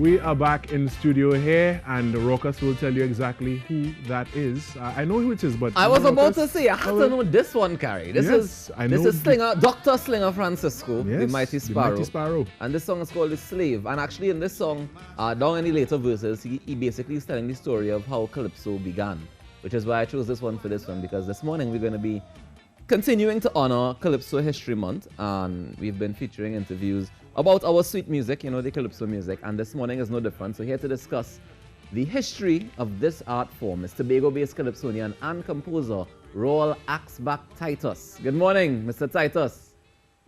We are back in the studio here, and Rockus will tell you exactly who that is. I know who it is, but I was about to say, I have to know this one, Carrie. This is Slinger, Dr. Slinger Francisco, the Mighty Sparrow. And this song is called The Slave. And actually in this song, down in the later verses, he basically is telling the story of how Calypso began, which is why I chose this one for this one, because this morning we're going to be continuing to honor Calypso History Month, and we've been featuring interviews about our sweet music, you know, the Calypso music, and this morning is no different. So here to discuss the history of this art form is Tobago-based Calypsonian and composer Rawle Axeback Titus. Good morning, Mr. Titus.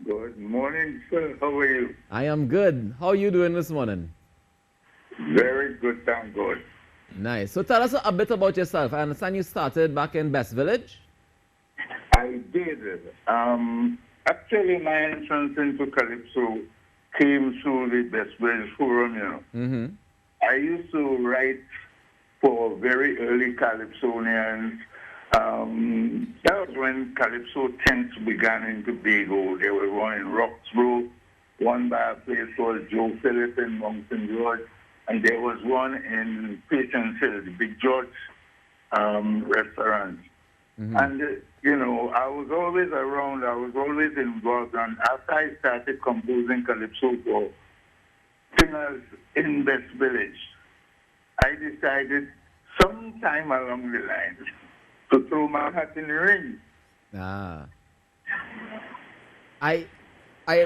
Good morning, sir. How are you? I am good. How are you doing this morning? Very good, thank God. Nice. So tell us a bit about yourself. I understand you started back in Best Village. I did. Actually, my entrance into Calypso came through the Best Village Forum, you know. Mm-hmm. I used to write for very early Calypsonians. That was when Calypso tents began in Tobago. There was one in Roxborough, one by a place called Joe Philip in Mountain George, and there was one in Payton Hill, the Big George restaurant. Mm-hmm. And, you know, I was always around, I was always involved. And after I started composing Calypso for singers in Best Village, I decided sometime along the line to throw my hat in the ring.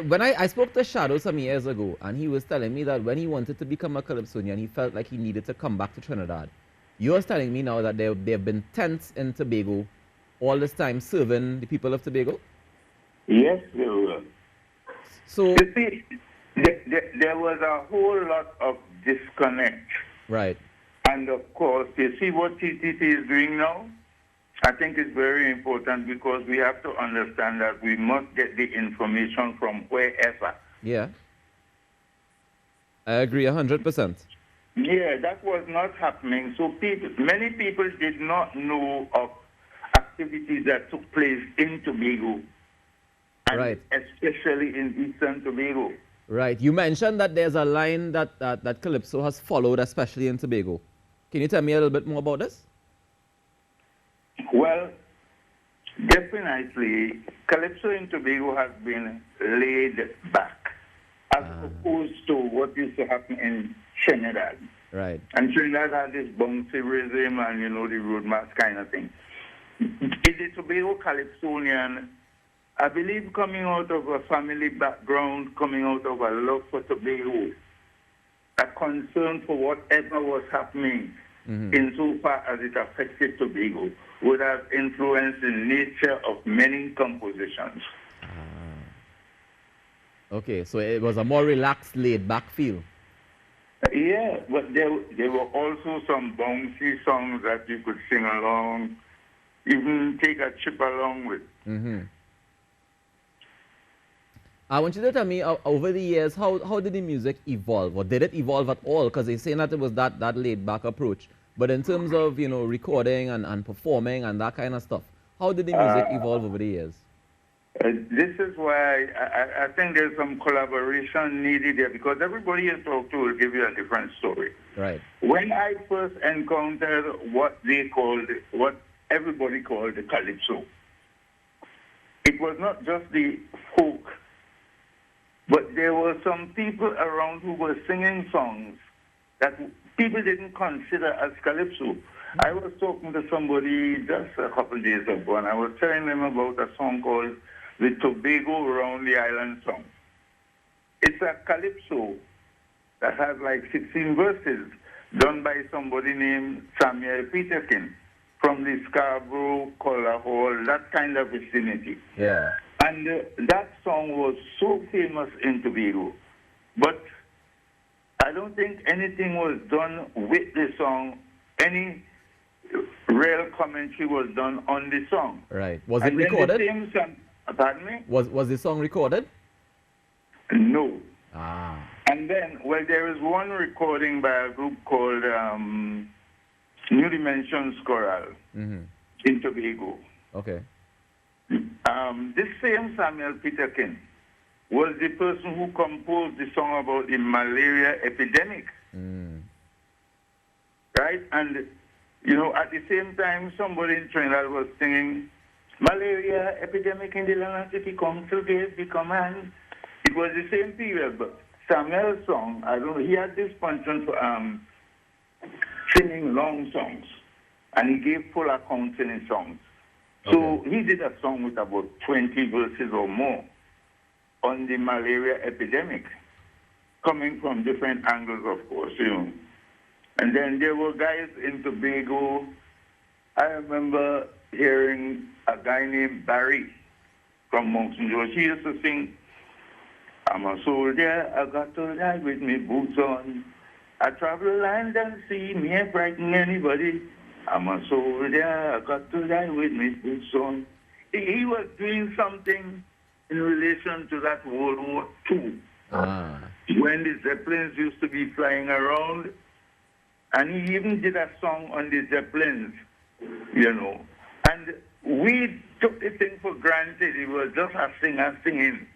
When I spoke to Shadow some years ago, and he was telling me that when he wanted to become a Calypsonian, he felt like he needed to come back to Trinidad. You're telling me now that there have been tents in Tobago all this time serving the people of Tobago? Yes, there were. So, you see, there was a whole lot of disconnect. Right. And of course, you see what TTT is doing now? I think it's very important because we have to understand that we must get the information from wherever. Yeah. I agree 100%. Yeah, that was not happening. So many people did not know of activities that took place in Tobago, and right, especially in Eastern Tobago. Right. You mentioned that there's a line that Calypso has followed, especially in Tobago. Can you tell me a little bit more about this? Well, definitely, Calypso in Tobago has been laid back, as opposed to what used to happen in Trinidad. Right. And Trinidad had this bouncy rhythm and, you know, the road march kind of thing. In the Tobago Calypsonian, I believe coming out of a family background, coming out of a love for Tobago, a concern for whatever was happening insofar as it affected Tobago, would have influenced the nature of many compositions. Okay, so it was a more relaxed, laid-back feel. Yeah, but there were also some bouncy songs that you could sing along, even take a trip along with. Mm-hmm. I want you to tell me, over the years, how did the music evolve? Or did it evolve at all? Because they're saying that it was that laid-back approach. But in terms of, you know, recording and performing and that kind of stuff, how did the music evolve over the years? This is why I think there's some collaboration needed there, because everybody you talk to will give you a different story. Right. When I first encountered what everybody called the Calypso, it was not just the folk, but there were some people around who were singing songs that people didn't consider as Calypso. I was talking to somebody just a couple of days ago, and I was telling them about a song called the Tobago Round the Island song. It's a Calypso that has like 16 verses, done by somebody named Samuel Peterkin from the Scarborough, Collar Hall, that kind of vicinity. Yeah. And that song was so famous in Tobago. But I don't think anything was done with the song. Any real commentary was done on the song. Right. Was it recorded? Pardon me? Was the song recorded? No. Ah. And then, well, there is one recording by a group called New Dimensions Choral in Tobago. Okay. This same Samuel Peterkin was the person who composed the song about the malaria epidemic Right? And, you know, at the same time, somebody in Trinidad was singing, Malaria Epidemic in the land city, come to give the command. It was the same period, but Samuel's song, I don't know, he had this penchant for singing long songs, and he gave full accounts in his songs. So he did a song with about 20 verses or more on the malaria epidemic, coming from different angles, of course, you know. And then there were guys in Tobago. I remember hearing a guy named Barry from Mountain George. He used to sing, I'm a soldier, I got to die with me boots on. I travel land and sea, me ain't frighten anybody. I'm a soldier, I got to die with me boots on. He was doing something in relation to that World War II. When the Zeppelins used to be flying around. And he even did a song on the Zeppelins, you know. And we took the thing for granted. It was just a singer singing,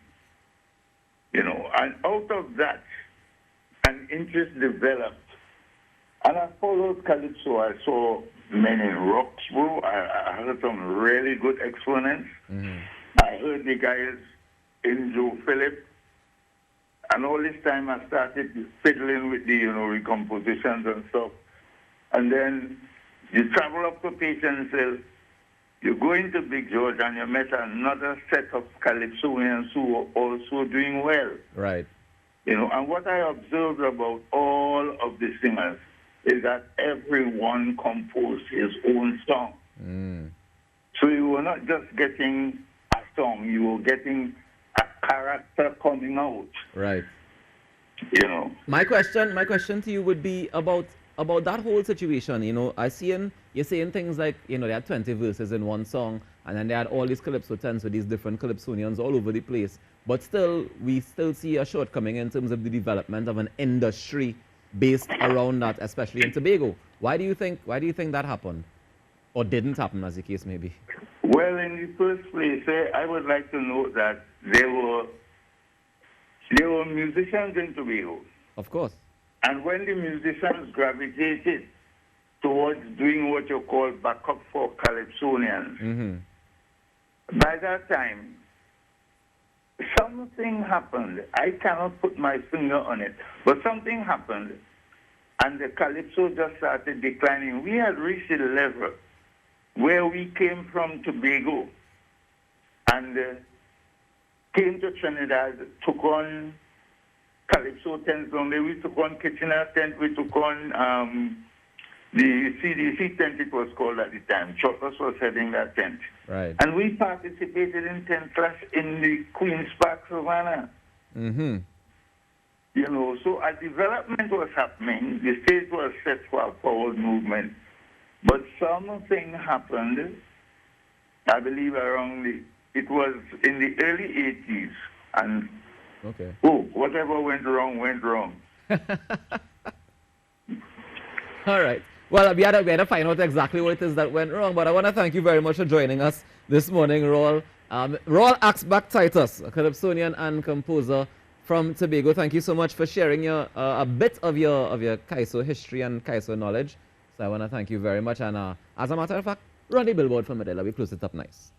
you know. And out of that, an interest developed. And I followed Calypso. I saw men in Roxborough. I heard some really good exponents. I heard the guys in Joe Philip. And all this time I started fiddling with the, you know, recompositions and stuff. And then you travel up to Patience, you go into Big George and you met another set of Calypsonians who were also doing well. Right. You know, and what I observed about all of the singers is that everyone composed his own song. So you were not just getting a song, you were getting a character coming out. Right. You know. My question to you would be about that whole situation. You know, you're saying things like, you know, they had 20 verses in one song, and then they had all these Calypso tents with these different Calypsonians all over the place. But still, we still see a shortcoming in terms of the development of an industry based around that, especially in Tobago. Why do you think that happened? Or didn't happen, as the case may be? Well, in the first place, I would like to note that there were musicians in Tobago. Of course. And when the musicians gravitated towards doing what you call backup for Calypsonians, by that time, something happened. I cannot put my finger on it, but something happened, and the Calypso just started declining. We had reached a level where we came from Tobago and came to Trinidad, took on Calypso tents only. We took on Kitchener tent. We took on the CDC tent, it was called at the time. Choppers was heading that tent. Right. And we participated in tent clash in the Queen's Park, Savannah. You know, so a development was happening. The stage was set for a forward movement. But something happened, I believe it was in the early 80s. And, whatever went wrong, went wrong. All right. Well, we had to find out exactly what it is that went wrong, but I want to thank you very much for joining us this morning, Rawle. Rawle Axeback Titus, a Calypsonian and composer from Tobago. Thank you so much for sharing a bit of your Kaiso history and Kaiso knowledge. So I want to thank you very much. And as a matter of fact, run the billboard from Manila. We close it up nice.